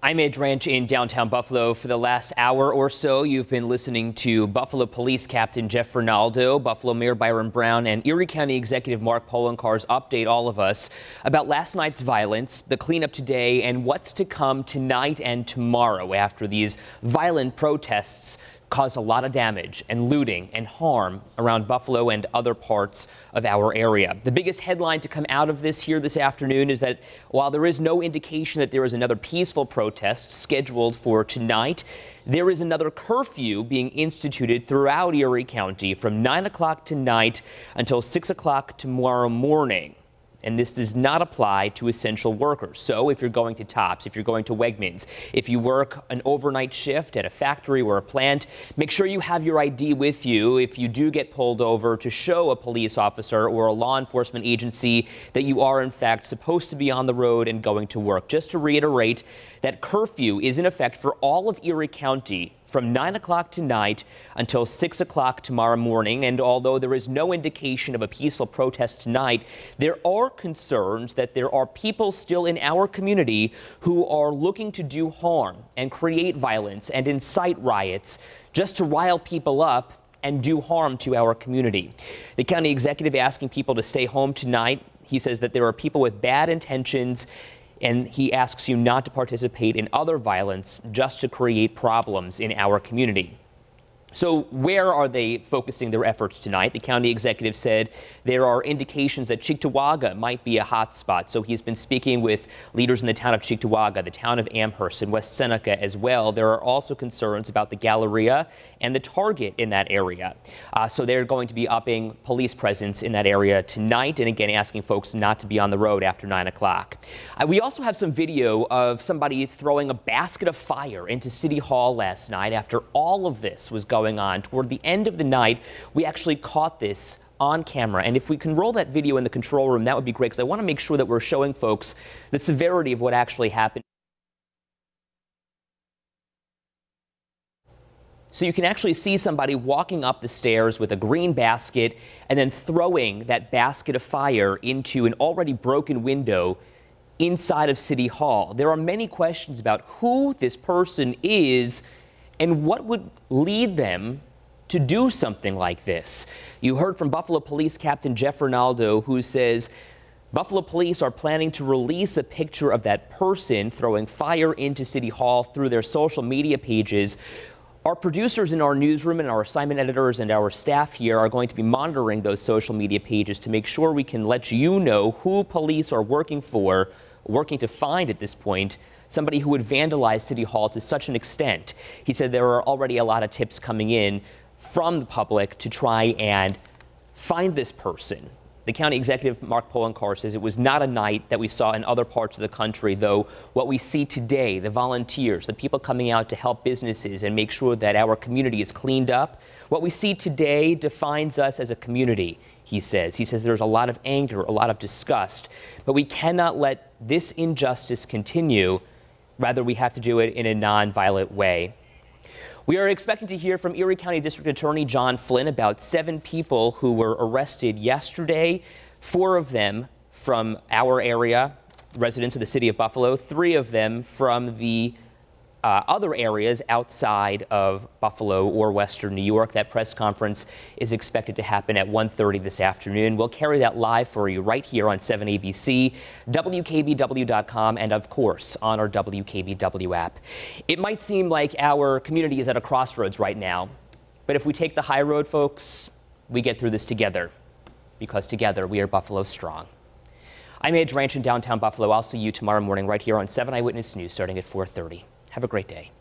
I'm Mayor Ranch in downtown Buffalo. For the last hour or so, you've been listening to Buffalo Police Captain Jeff Rinaldo, Buffalo Mayor Byron Brown, and Erie County Executive Mark Poloncarz update all of us about last night's violence, the cleanup today, and what's to come tonight and tomorrow after these violent protests caused a lot of damage and looting and harm around Buffalo and other parts of our area. The biggest headline to come out of this here this afternoon is that while there is no indication that there is another peaceful protest scheduled for tonight, there is another curfew being instituted throughout Erie County from 9 o'clock tonight until 6 o'clock tomorrow morning. And this does not apply to essential workers. So if you're going to Tops, if you're going to Wegmans, if you work an overnight shift at a factory or a plant, make sure you have your ID with you if you do get pulled over, to show a police officer or a law enforcement agency that you are in fact supposed to be on the road and going to work. Just to reiterate, that curfew is in effect for all of Erie County from 9 o'clock tonight until 6 o'clock tomorrow morning. And although there is no indication of a peaceful protest tonight, there are concerns that there are people still in our community who are looking to do harm and create violence and incite riots just to rile people up and do harm to our community. The county executive asking people to stay home tonight. He says that there are people with bad intentions, and he asks you not to participate in other violence just to create problems in our community. So where are they focusing their efforts tonight? The county executive said there are indications that Cheektowaga might be a hot spot. So he's been speaking with leaders in the town of Cheektowaga, the town of Amherst, and West Seneca as well. There are also concerns about the Galleria and the Target in that area. So they're going to be upping police presence in that area tonight, and again asking folks not to be on the road after 9 o'clock. We also have some video of somebody throwing a basket of fire into City Hall last night after all of this was going on. Toward the end of the night, we actually caught this on camera, and if we can roll that video in the control room, that would be great, because I want to make sure that we're showing folks the severity of what actually happened. So you can actually see somebody walking up the stairs with a green basket and then throwing that basket of fire into an already broken window inside of City Hall. There are many questions about who this person is and what would lead them to do something like this. You heard from Buffalo Police Captain Jeff Rinaldo, who says Buffalo Police are planning to release a picture of that person throwing fire into City Hall through their social media pages. Our producers in our newsroom and our assignment editors and our staff here are going to be monitoring those social media pages to make sure we can let you know who police are working to find at this point somebody who would vandalize City Hall to such an extent. He said there are already a lot of tips coming in from the public to try and find this person. The county executive, Mark Poloncarz, says it was not a night that we saw in other parts of the country, though what we see today, the volunteers, the people coming out to help businesses and make sure that our community is cleaned up, what we see today defines us as a community, he says. He says there's a lot of anger, a lot of disgust, but we cannot let this injustice continue. Rather, we have to do it in a non-violent way. We are expecting to hear from Erie County District Attorney John Flynn about 7 people who were arrested yesterday, 4 of them from our area, residents of the city of Buffalo, 3 of them from the other areas outside of Buffalo or Western New York. That press conference is expected to happen at 1:30 this afternoon. We'll carry that live for you right here on 7 ABC, WKBW.com, and of course on our WKBW app. It might seem like our community is at a crossroads right now, but if we take the high road, folks, we get through this together, because together we are Buffalo strong. I'm Mayor Ranch in downtown Buffalo. I'll see you tomorrow morning right here on 7 Eyewitness News starting at 4:30. Have a great day.